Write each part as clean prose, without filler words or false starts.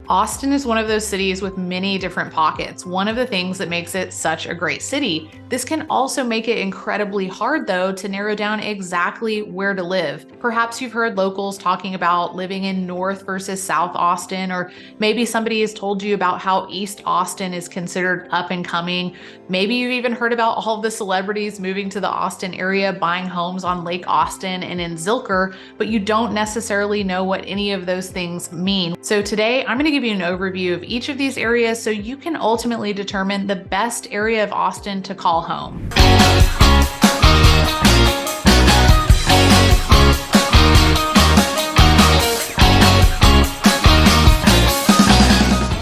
Austin is one of those cities with many different pockets. One of the things that makes it such a great city. This can also make it incredibly hard, though, to narrow down exactly where to live. Perhaps you've heard locals talking about living in North versus South Austin, or maybe somebody has told you about how East Austin is considered up and coming. Maybe you've even heard about all of the celebrities moving to the Austin area, buying homes on Lake Austin and in Zilker, but you don't necessarily know what any of those things mean. So today, I'm going to give you an overview of each of these areas so you can ultimately determine the best area of Austin to call home.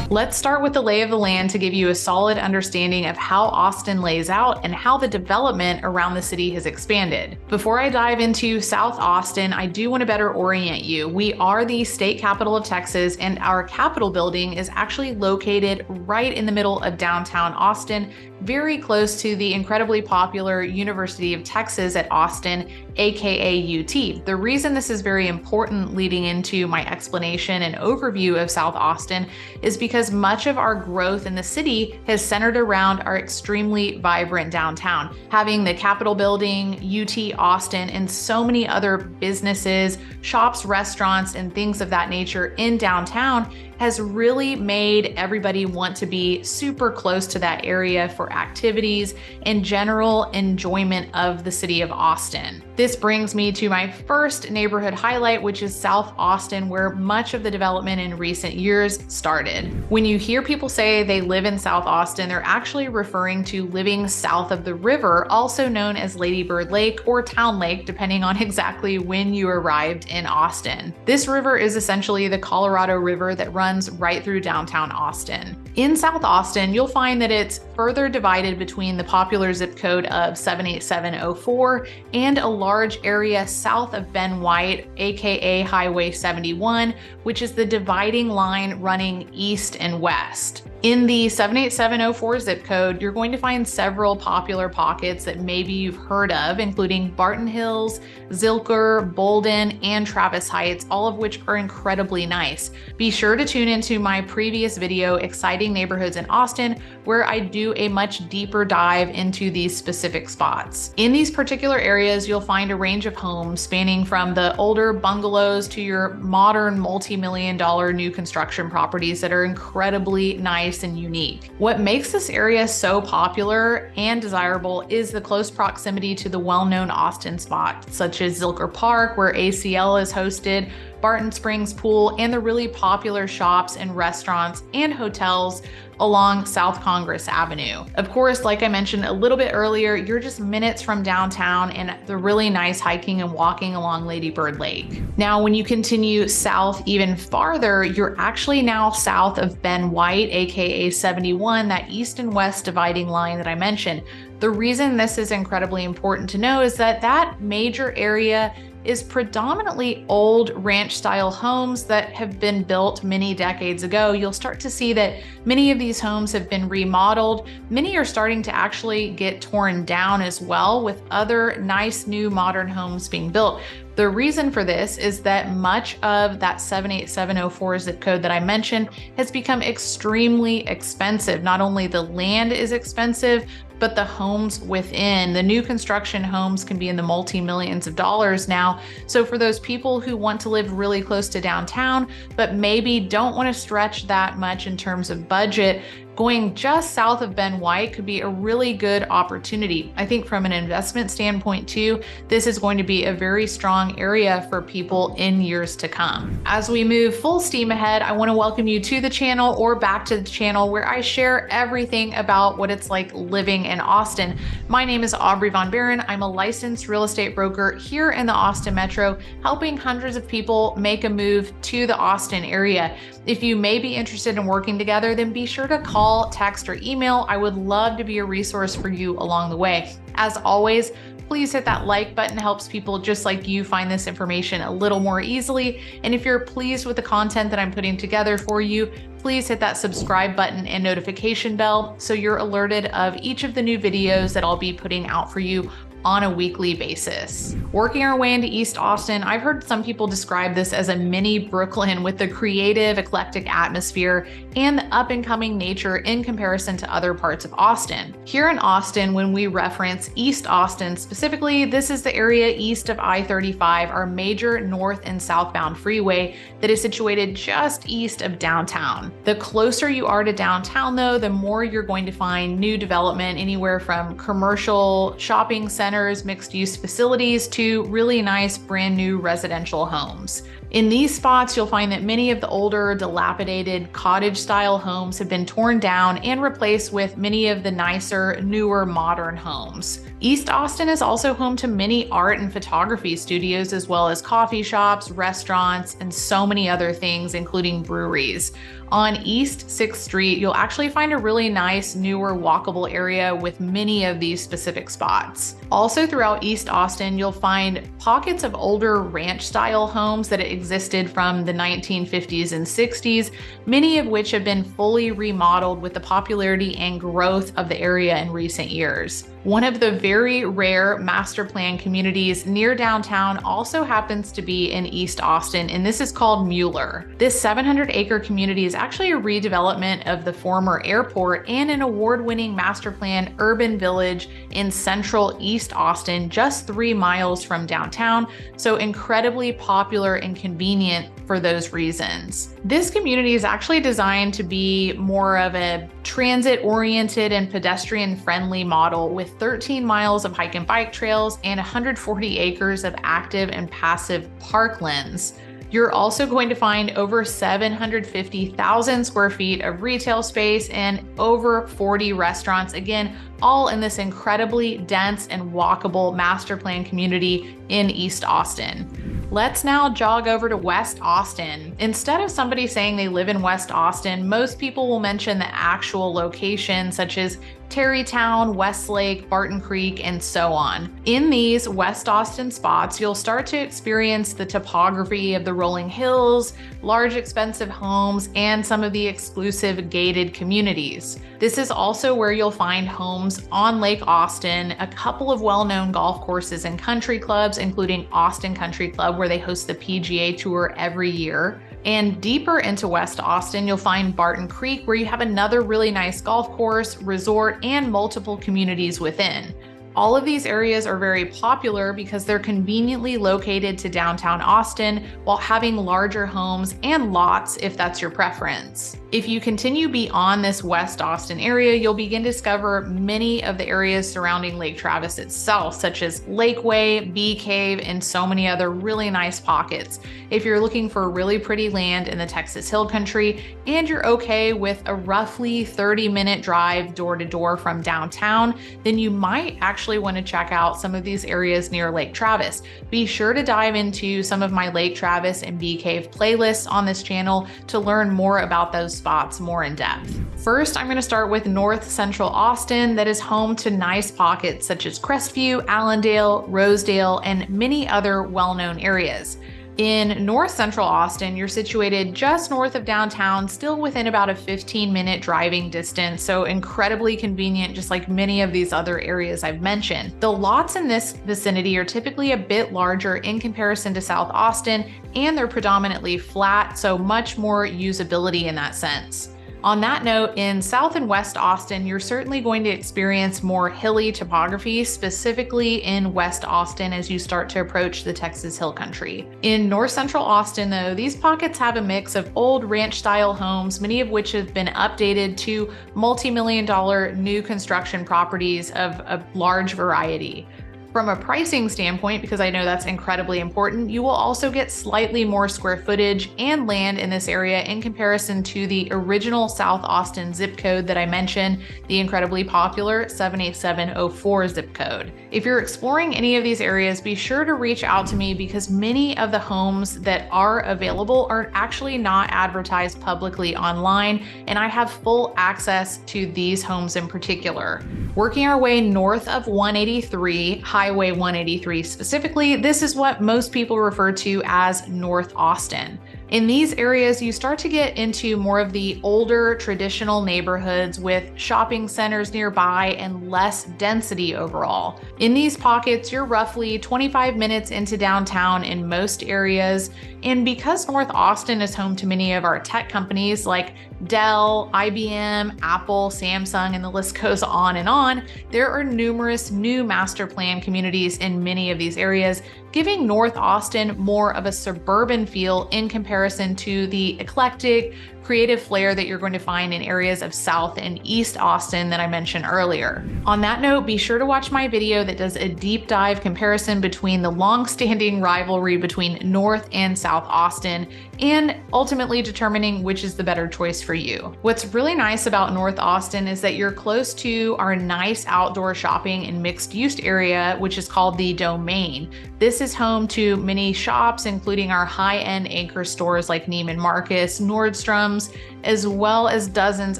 Let's start with the lay of the land to give you a solid understanding of how Austin lays out and how the development around the city has expanded. Before I dive into South Austin, I do want to better orient you. We are the state capital of Texas, and our Capitol building is actually located right in the middle of downtown Austin, very close to the incredibly popular University of Texas at Austin, aka UT. The reason this is very important leading into my explanation and overview of South Austin is because much of our growth in the city has centered around our extremely vibrant downtown. Having the Capitol building, UT Austin, and so many other businesses, shops, restaurants, and things of that nature in downtown has really made everybody want to be super close to that area for activities and general enjoyment of the city of Austin. This brings me to my first neighborhood highlight, which is South Austin, where much of the development in recent years started. When you hear people say they live in South Austin, they're actually referring to living south of the river, also known as Lady Bird Lake or Town Lake, depending on exactly when you arrived in Austin. This river is essentially the Colorado River that runs right through downtown Austin. In South Austin, you'll find that it's further divided between the popular zip code of 78704 and a large area south of Ben White, aka Highway 71, which is the dividing line running east and west. In the 78704 zip code, you're going to find several popular pockets that maybe you've heard of, including Barton Hills, Zilker, Bolden, and Travis Heights, all of which are incredibly nice. Be sure to tune into my previous video, Exciting Neighborhoods in Austin, where I do a much deeper dive into these specific spots. In these particular areas, you'll find a range of homes spanning from the older bungalows to your modern multi-million-dollar new construction properties that are incredibly nice and unique. What makes this area so popular and desirable is the close proximity to the well-known Austin spots, such as Zilker Park, where ACL is hosted, Barton Springs Pool, and the really popular shops and restaurants and hotels along South Congress Avenue. Of course, like I mentioned a little bit earlier, you're just minutes from downtown and the really nice hiking and walking along Lady Bird Lake. Now, when you continue south even farther, you're actually now south of Ben White, aka 71, that east and west dividing line that I mentioned. The reason this is incredibly important to know is that that major area is predominantly old ranch-style homes that have been built many decades ago. You'll start to see that many of these homes have been remodeled. Many are starting to actually get torn down as well, with other nice new modern homes being built. The reason for this is that much of that 78704 zip code that I mentioned has become extremely expensive. Not only the land is expensive, but the homes within. The new construction homes can be in the multi-millions of dollars now. So for those people who want to live really close to downtown, but maybe don't want to stretch that much in terms of budget, going just south of Ben White could be a really good opportunity. I think from an investment standpoint too, this is going to be a very strong area for people in years to come. As we move full steam ahead, I want to welcome you to the channel or back to the channel where I share everything about what it's like living in Austin. My name is Aubrey von Behren. I'm a licensed real estate broker here in the Austin Metro, helping hundreds of people make a move to the Austin area. If you may be interested in working together, then be sure to call, text, or email. I would love to be a resource for you along the way. As always, please hit that like button. It helps people just like you find this information a little more easily. And if you're pleased with the content that I'm putting together for you, please hit that subscribe button and notification bell so you're alerted of each of the new videos that I'll be putting out for you on a weekly basis. Working our way into East Austin, I've heard some people describe this as a mini Brooklyn with the creative, eclectic atmosphere and the up-and-coming nature in comparison to other parts of Austin. Here in Austin, when we reference East Austin specifically, this is the area east of I-35, our major north and southbound freeway that is situated just east of downtown. The closer you are to downtown though, the more you're going to find new development, anywhere from commercial shopping centers, mixed-use facilities to really nice brand new residential homes. In these spots, you'll find that many of the older, dilapidated cottage-style homes have been torn down and replaced with many of the nicer, newer, modern homes. East Austin is also home to many art and photography studios, as well as coffee shops, restaurants, and so many other things, including breweries. On East 6th Street, you'll actually find a really nice, newer, walkable area with many of these specific spots. Also throughout East Austin, you'll find pockets of older ranch-style homes that existed from the 1950s and 60s, many of which have been fully remodeled with the popularity and growth of the area in recent years. One of the very rare master plan communities near downtown also happens to be in East Austin, and this is called Mueller. This 700-acre community is actually a redevelopment of the former airport and an award-winning master plan urban village in central East Austin, just 3 miles from downtown, so incredibly popular and convenient for those reasons. This community is actually designed to be more of a transit-oriented and pedestrian-friendly model with 13 miles of hike and bike trails and 140 acres of active and passive parklands. You're also going to find over 750,000 square feet of retail space and over 40 restaurants, again, all in this incredibly dense and walkable master plan community in East Austin. Let's now jog over to West Austin. Instead of somebody saying they live in West Austin, most people will mention the actual location, such as Terrytown, Westlake, Barton Creek, and so on. In these West Austin spots, you'll start to experience the topography of the rolling hills, large expensive homes, and some of the exclusive gated communities. This is also where you'll find homes on Lake Austin, a couple of well-known golf courses and country clubs, including Austin Country Club, where they host the PGA Tour every year. And deeper into West Austin, you'll find Barton Creek, where you have another really nice golf course, resort, and multiple communities within. All of these areas are very popular because they're conveniently located to downtown Austin while having larger homes and lots if that's your preference. If you continue beyond this West Austin area, you'll begin to discover many of the areas surrounding Lake Travis itself, such as Lakeway, Bee Cave, and so many other really nice pockets. If you're looking for really pretty land in the Texas Hill Country and you're okay with a roughly 30-minute drive door to door from downtown, then you might actually want to check out some of these areas near Lake Travis. Be sure to dive into some of my Lake Travis and Bee Cave playlists on this channel to learn more about those spots more in depth. First, I'm going to start with North Central Austin, that is home to nice pockets such as Crestview, Allendale, Rosedale, and many other well-known areas. In North Central Austin, you're situated just north of downtown, still within about a 15-minute driving distance, so incredibly convenient, just like many of these other areas I've mentioned. The lots in this vicinity are typically a bit larger in comparison to South Austin, and they're predominantly flat, so much more usability in that sense. On that note, in South and West Austin, you're certainly going to experience more hilly topography, specifically in West Austin as you start to approach the Texas Hill Country. In North Central Austin, though, these pockets have a mix of old ranch-style homes, many of which have been updated to multi-million-dollar new construction properties of a large variety. From a pricing standpoint, because I know that's incredibly important, you will also get slightly more square footage and land in this area in comparison to the original South Austin zip code that I mentioned, the incredibly popular 78704 zip code. If you're exploring any of these areas, be sure to reach out to me because many of the homes that are available are actually not advertised publicly online, and I have full access to these homes in particular. Working our way north of 183, Highway 183 specifically, this is what most people refer to as North Austin. In these areas, you start to get into more of the older traditional neighborhoods with shopping centers nearby and less density overall. In these pockets, you're roughly 25 minutes into downtown in most areas. And because North Austin is home to many of our tech companies like Dell, IBM, Apple, Samsung, and the list goes on, there are numerous new master plan communities in many of these areas, giving North Austin more of a suburban feel in comparison to the eclectic, creative flair that you're going to find in areas of South and East Austin that I mentioned earlier. On that note, be sure to watch my video that does a deep dive comparison between the long-standing rivalry between North and South Austin and ultimately determining which is the better choice for you. What's really nice about North Austin is that you're close to our nice outdoor shopping and mixed-use area, which is called the Domain. This is home to many shops, including our high-end anchor stores like Neiman Marcus, Nordstrom's, as well as dozens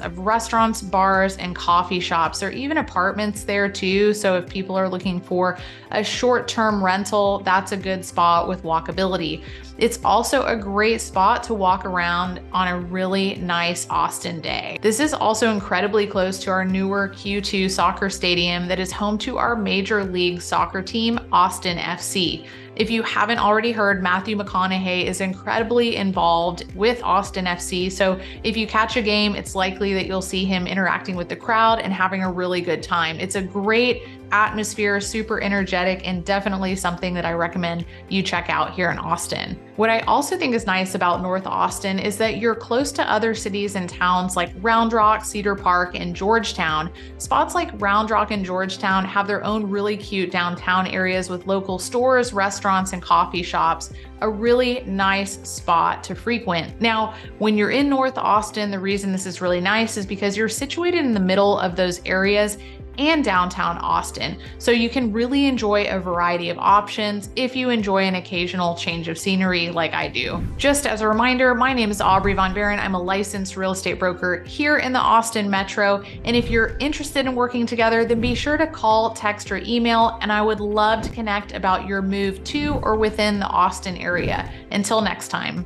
of restaurants, bars, and coffee shops. There are even apartments there too, so if people are looking for a short-term rental, that's a good spot with walkability. It's also a great spot to walk around on a really nice Austin day. This is also incredibly close to our newer Q2 soccer stadium that is home to our Major League Soccer team, Austin FC. If you haven't already heard, Matthew McConaughey is incredibly involved with Austin FC. So if you catch a game, it's likely that you'll see him interacting with the crowd and having a really good time. It's a great atmosphere, super energetic, and definitely something that I recommend you check out here in Austin. What I also think is nice about North Austin is that you're close to other cities and towns like Round Rock, Cedar Park, and Georgetown. Spots like Round Rock and Georgetown have their own really cute downtown areas with local stores, restaurants, and coffee shops. A really nice spot to frequent. Now, when you're in North Austin, the reason this is really nice is because you're situated in the middle of those areas and downtown Austin. So you can really enjoy a variety of options if you enjoy an occasional change of scenery like I do. Just as a reminder, my name is Aubrey von Behren. I'm a licensed real estate broker here in the Austin Metro. And if you're interested in working together, then be sure to call, text, or email, and I would love to connect about your move to or within the Austin area. Until next time.